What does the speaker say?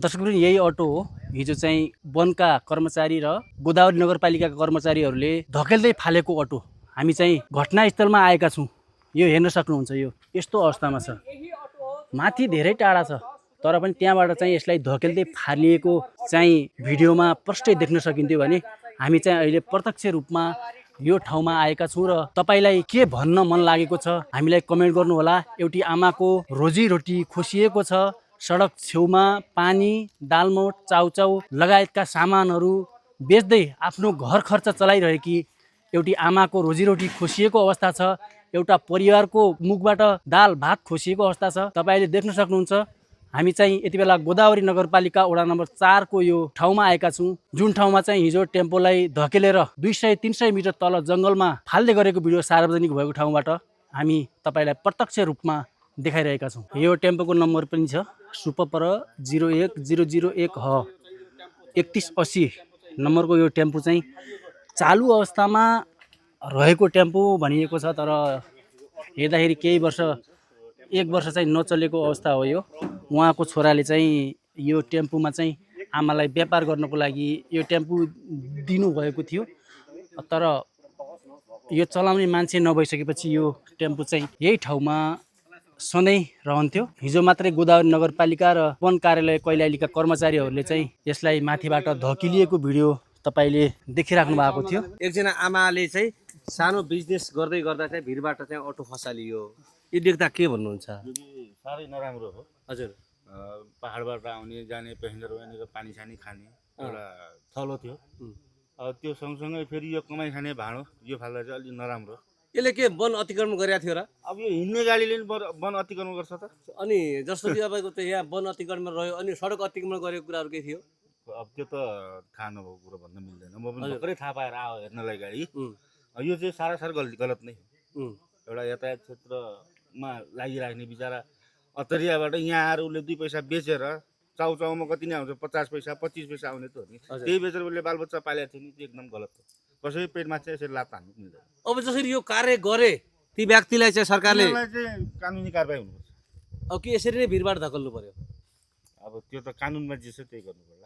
दर्शकवृन्द, यही अटो हो हिजो चाहिँ वनका कर्मचारी र गोदावरी नगरपालिकाका कर्मचारीहरूले धकेल्दै फालेको अटो। हामी चाहिँ घटनास्थलमा आएका छौँ। यो हेर्न सक्नुहुन्छ, यो यस्तो अवस्थामा छ। माथि धेरै टाढा छ तर पनि त्यहाँबाट चाहिँ यसलाई धकेल्दै फालिएको चाहिँ भिडियोमा प्रष्टै देख्न सकिन्थ्यो भने हामी चाहिँ अहिले प्रत्यक्ष रूपमा यो ठाउँमा आएका छौँ र तपाईलाई के भन्न मन लागेको छ हामीलाई कमेन्ट गर्नुहोला। एउटी आमाको रोजीरोटी खोसिएको छ। सडक छेउमा पानी, दालमोट, चाउचाउ लगायतका सामानहरू बेच्दै आफ्नो घर खर्च चलाइरहेकी एउटी आमाको रोजीरोटी खोसिएको अवस्था छ। एउटा परिवारको मुखबाट दाल भात खोसिएको अवस्था छ। तपाईले देख्न सक्नुहुन्छ। हामी चाहिँ यति बेला गोदावरी नगरपालिका वडा नम्बर 4 को यो ठाउँमा आएका छौँ, जुन ठाउँमा चाहिँ हिजो टेम्पोलाई धकेलेर 200-300 मिटर तल जङ्गलमा फाल्दै गरेको भिडियो सार्वजनिक भएको ठाउँबाट हामी तपाईलाई प्रत्यक्ष रूपमा देखाइरहेका छौँ। यो टेम्पोको नम्बर पनि छ सुपर 01001 ह 3180 नम्बरको यो टेम्पो चाहिँ चालु अवस्थामा रहेको टेम्पो भनिएको छ। तर हेर्दाखेरि केही वर्ष, 1 वर्ष चाहिँ नचलेको अवस्था हो यो। उहाँको छोराले चाहिँ यो टेम्पोमा चाहिँ आमालाई व्यापार गर्नको लागि यो टेम्पो दिनुभएको थियो। तर यो चलाउने मान्छे नभइसकेपछि यो टेम्पो चाहिँ यही ठाउँमा सधैँ रहन्थ्यो। हिजो मात्रै गोदावरी नगरपालिका र वन कार्यालय कैलालीका कर्मचारीहरूले चाहिँ यसलाई माथिबाट धकिलिएको भिडियो तपाईले देखिराख्नु भएको थियो। एकजना आमाले चाहिँ सानो बिजनेस गर्दै गर्दा चाहिँ भिडबाट चाहिँ अटो खसालियो। यो देख्दा के भन्नुहुन्छ? साह्रै नराम्रो हो। हजुर, पहाडबाट आउने जाने पेसेन्जर यहाँनिर पानी सानी खाने एउटा थलो थियो। त्यो सँगसँगै फेरि यो कमाइ खाने भाँडो यो फाल्दा चाहिँ अलिक नराम्रो। यसले के वन अतिक्रमण गरेको थियो र? अब यो हिँड्ने गाडीले नि वन अतिक्रमण गर्छ त। अनि जस्तो कि तपाईँको त यहाँ वन अतिक्रमण रह्यो, अनि सडक अतिक्रमण गरेको कुराहरू के थियो? अब त्यो त थाहा नभएको कुरो भन्न मिल्दैन। म पनि भर्खरै थाहा पाएर आयो हेर्नलाई गाडी। यो चाहिँ सारासार गलत नै हो। एउटा यातायात क्षेत्रमा लागिराख्ने बिचरा अतरियाबाट यहाँ आएर उसले 2 पैसा बेचेर चाउचाउमा कति नै आउँछ, 50 पैसा 25 पैसा आउने त हो नि। त्यही बेचेर उसले बालबच्चा पालेको थियो नि, त्यो एकदम गलत हो। कसै पेटमा चाहिँ यसरी लात हान्नु मिल्दैन। अब जसरी यो कार्य गरे ती व्यक्तिलाई चाहिँ सरकारले चाहिँ कानुनी कारबाही हुनुपर्छ। अब के यसरी नै भिडबाट धकल्नु पर्यो? अब त्यो त कानुनमा जे छ त्यही गर्नु पर्यो।